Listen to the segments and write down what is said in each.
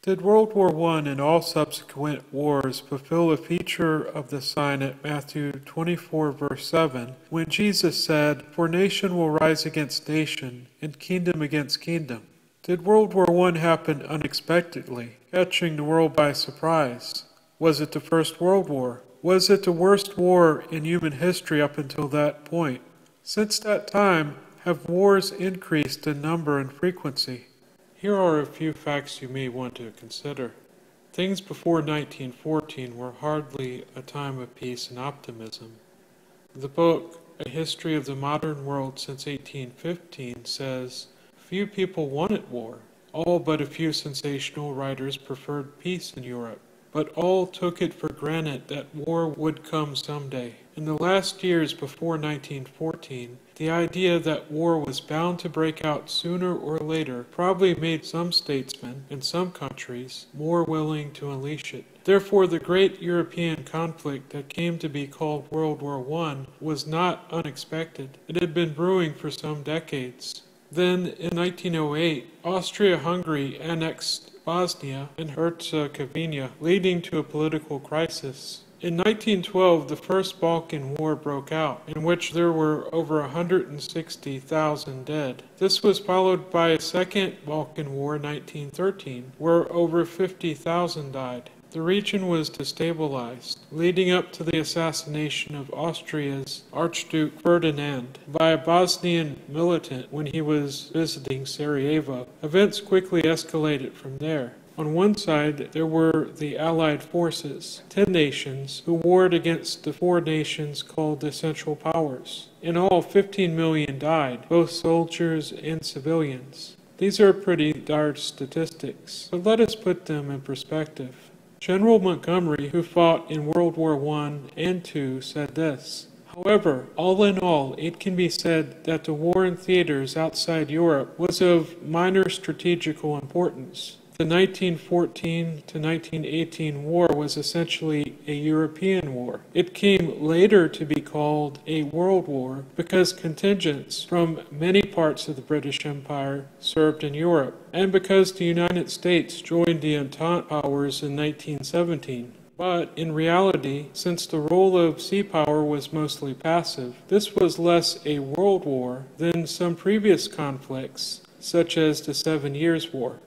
Did World War I and all subsequent wars fulfill a feature of the sign at Matthew 24 verse 7, when Jesus said, "For nation will rise against nation, and kingdom against kingdom"? Did World War I happen unexpectedly, catching the world by surprise? Was it the First World War? Was it the worst war in human history up until that point? Since that time, have wars increased in number and frequency? Here are a few facts you may want to consider. Things before 1914 were hardly a time of peace and optimism. The book, A History of the Modern World Since 1815, says, few people wanted war. All but a few sensational writers preferred peace in Europe, but all took it for granted that war would come someday. In the last years before 1914, the idea that war was bound to break out sooner or later probably made some statesmen in some countries more willing to unleash it. Therefore, the great European conflict that came to be called World War I was not unexpected. It had been brewing for some decades. Then, in 1908, Austria-Hungary annexed Bosnia and Herzegovina, leading to a political crisis. In 1912, the First Balkan War broke out, in which there were over 160,000 dead. This was followed by a Second Balkan War in 1913, where over 50,000 died. The region was destabilized, leading up to the assassination of Austria's Archduke Ferdinand by a Bosnian militant when he was visiting Sarajevo. Events quickly escalated from there. On one side, there were the Allied forces, 10 nations, who warred against the 4 nations called the Central Powers. In all, 15 million died, both soldiers and civilians. These are pretty dire statistics, but let us put them in perspective. General Montgomery, who fought in World War I and II, said this: however, all in all, it can be said that the war in theaters outside Europe was of minor strategical importance. The 1914 to 1918 war was essentially a European war. It came later to be called a world war because contingents from many parts of the British Empire served in Europe, and because the United States joined the Entente powers in 1917. But in reality, since the role of sea power was mostly passive, this was less a world war than some previous conflicts, such as the 7 Years' War.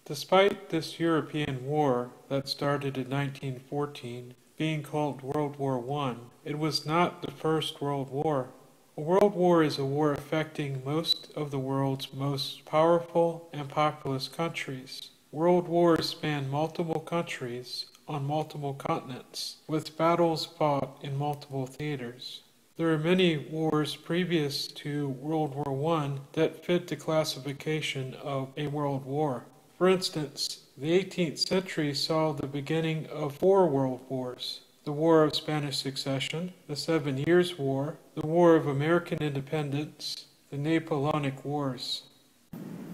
Despite this European war that started in 1914 being called World War I, it was not the First World War. A world war is a war affecting most of the world's most powerful and populous countries. World wars span multiple countries on multiple continents, with battles fought in multiple theaters. There are many wars previous to World War I that fit the classification of a world war. For instance, the 18th century saw the beginning of 4 world wars: the War of Spanish Succession, the 7 Years' War, the War of American Independence, the Napoleonic Wars.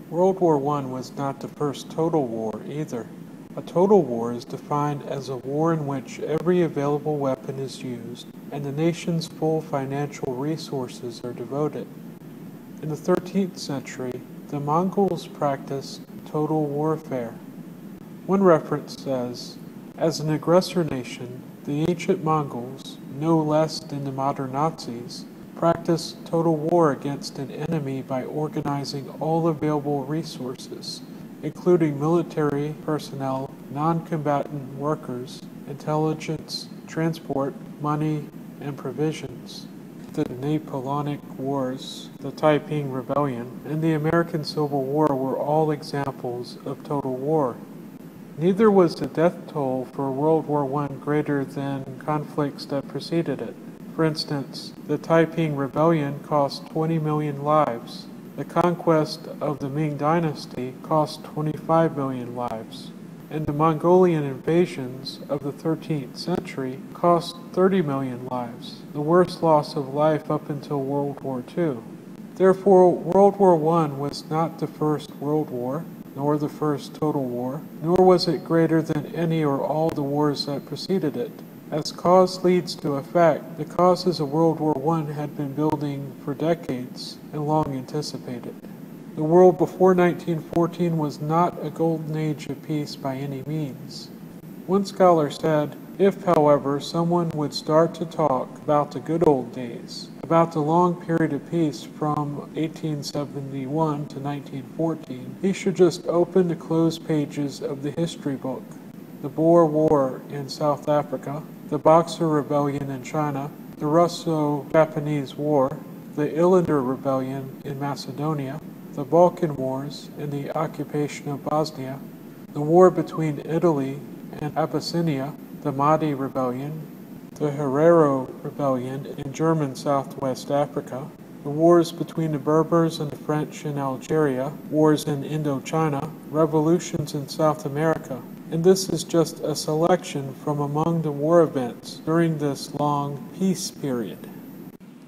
World War I was not the first total war either. A total war is defined as a war in which every available weapon is used and the nation's full financial resources are devoted. In the 13th century, the Mongols practiced total warfare. One reference says, as an aggressor nation, the ancient Mongols, no less than the modern Nazis, practiced total war against an enemy by organizing all available resources, including military personnel, non-combatant workers, intelligence, transport, money, and provisions. The Napoleonic Wars, the Taiping Rebellion, and the American Civil War were all examples of total war. Neither was the death toll for World War I greater than conflicts that preceded it. For instance, the Taiping Rebellion cost 20 million lives. The conquest of the Ming Dynasty cost 25 million lives. And the Mongolian invasions of the 13th century cost 30 million lives, the worst loss of life up until World War II. Therefore, World War I was not the first world war, nor the first total war, nor was it greater than any or all the wars that preceded it. As cause leads to effect, the causes of World War I had been building for decades and long anticipated. The world before 1914 was not a golden age of peace by any means. One scholar said, if, however, someone would start to talk about the good old days, about the long period of peace from 1871 to 1914, he should just open the closed pages of the history book. The Boer War in South Africa, the Boxer Rebellion in China, the Russo-Japanese War, the Illander Rebellion in Macedonia, the Balkan Wars and the occupation of Bosnia, the war between Italy and Abyssinia, the Mahdi Rebellion, the Herero Rebellion in German Southwest Africa, the wars between the Berbers and the French in Algeria, wars in Indochina, revolutions in South America. And this is just a selection from among the war events during this long peace period.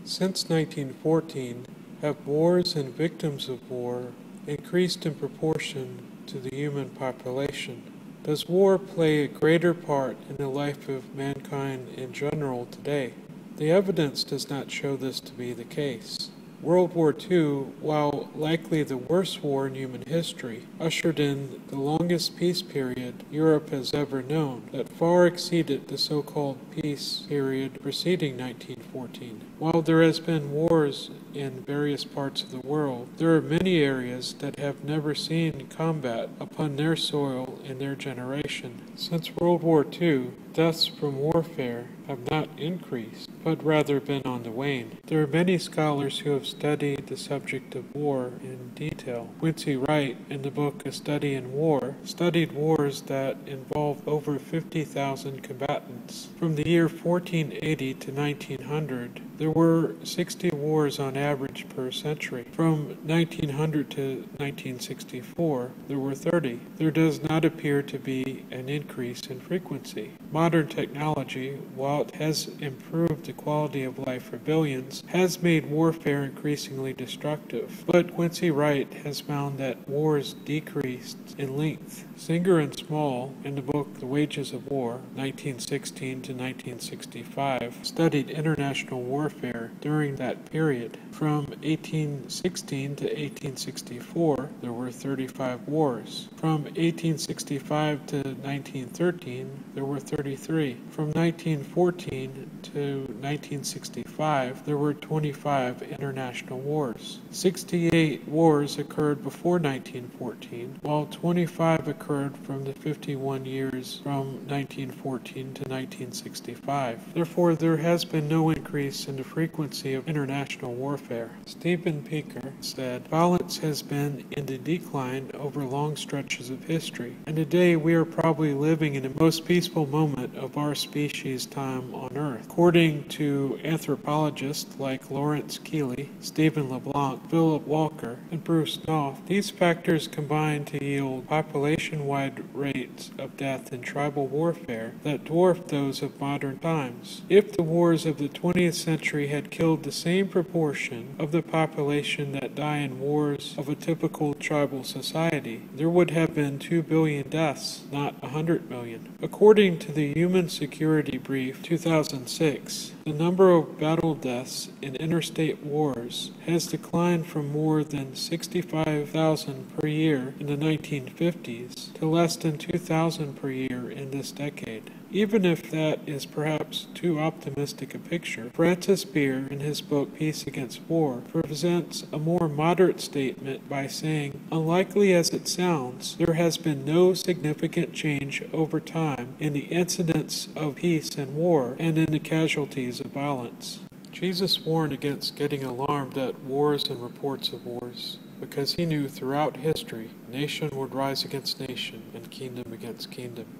Since 1914, have wars and victims of war increased in proportion to the human population? Does war play a greater part in the life of mankind in general today? The evidence does not show this to be the case. World War II, while likely the worst war in human history, ushered in the longest peace period Europe has ever known that far exceeded the so-called peace period preceding 1914. While there has been wars in various parts of the world, there are many areas that have never seen combat upon their soil in their generation. Since World War II, deaths from warfare have not increased, but rather been on the wane. There are many scholars who have studied the subject of war in detail. Quincy Wright, in the book A Study in War, studied wars that involved over 50,000 combatants. From the year 1480 to 1900, there were 60 wars on average per century. From 1900 to 1964, there were 30. There does not appear to be an increase in frequency. Modern technology, while it has improved the quality of life for billions, has made warfare increasingly destructive. But Quincy Wright has found that wars decreased in length. Singer and Small, in the book The Wages of War, 1916 to 1965, studied international warfare during that period. From 1816 to 1864, there were 35 wars. From 1865 to 1913, there were 33. From 1914 to 1965, there were 25 international wars. 68 wars occurred before 1914, while 25 occurred from the 51 years from 1914 to 1965. Therefore, there has been no increase in the frequency of international warfare. Stephen Pinker said, violence has been in the decline over long stretches of history, and today we are probably living in the most peaceful moment of our species' time on Earth. According to anthropologists like Lawrence Keeley, Stephen LeBlanc, Philip Walker, and Bruce Knopf, these factors combine to yield population-wide rates of death in tribal warfare that dwarf those of modern times. If the wars of the 20th century had killed the same proportion of the population that die in wars of a typical tribal society, there would have been 2 billion deaths, not 100 million. According to the Human Security Brief 2006, the number of battle deaths in interstate wars has declined from more than 65,000 per year in the 1950s to less than 2,000 per year in this decade. Even if that is perhaps too optimistic a picture, Francis Beer, in his book Peace Against War, presents a more moderate statement by saying, unlikely as it sounds, there has been no significant change over time in the incidence of peace and war and in the casualties of violence. Jesus warned against getting alarmed at wars and reports of wars, because he knew throughout history nation would rise against nation and kingdom against kingdom.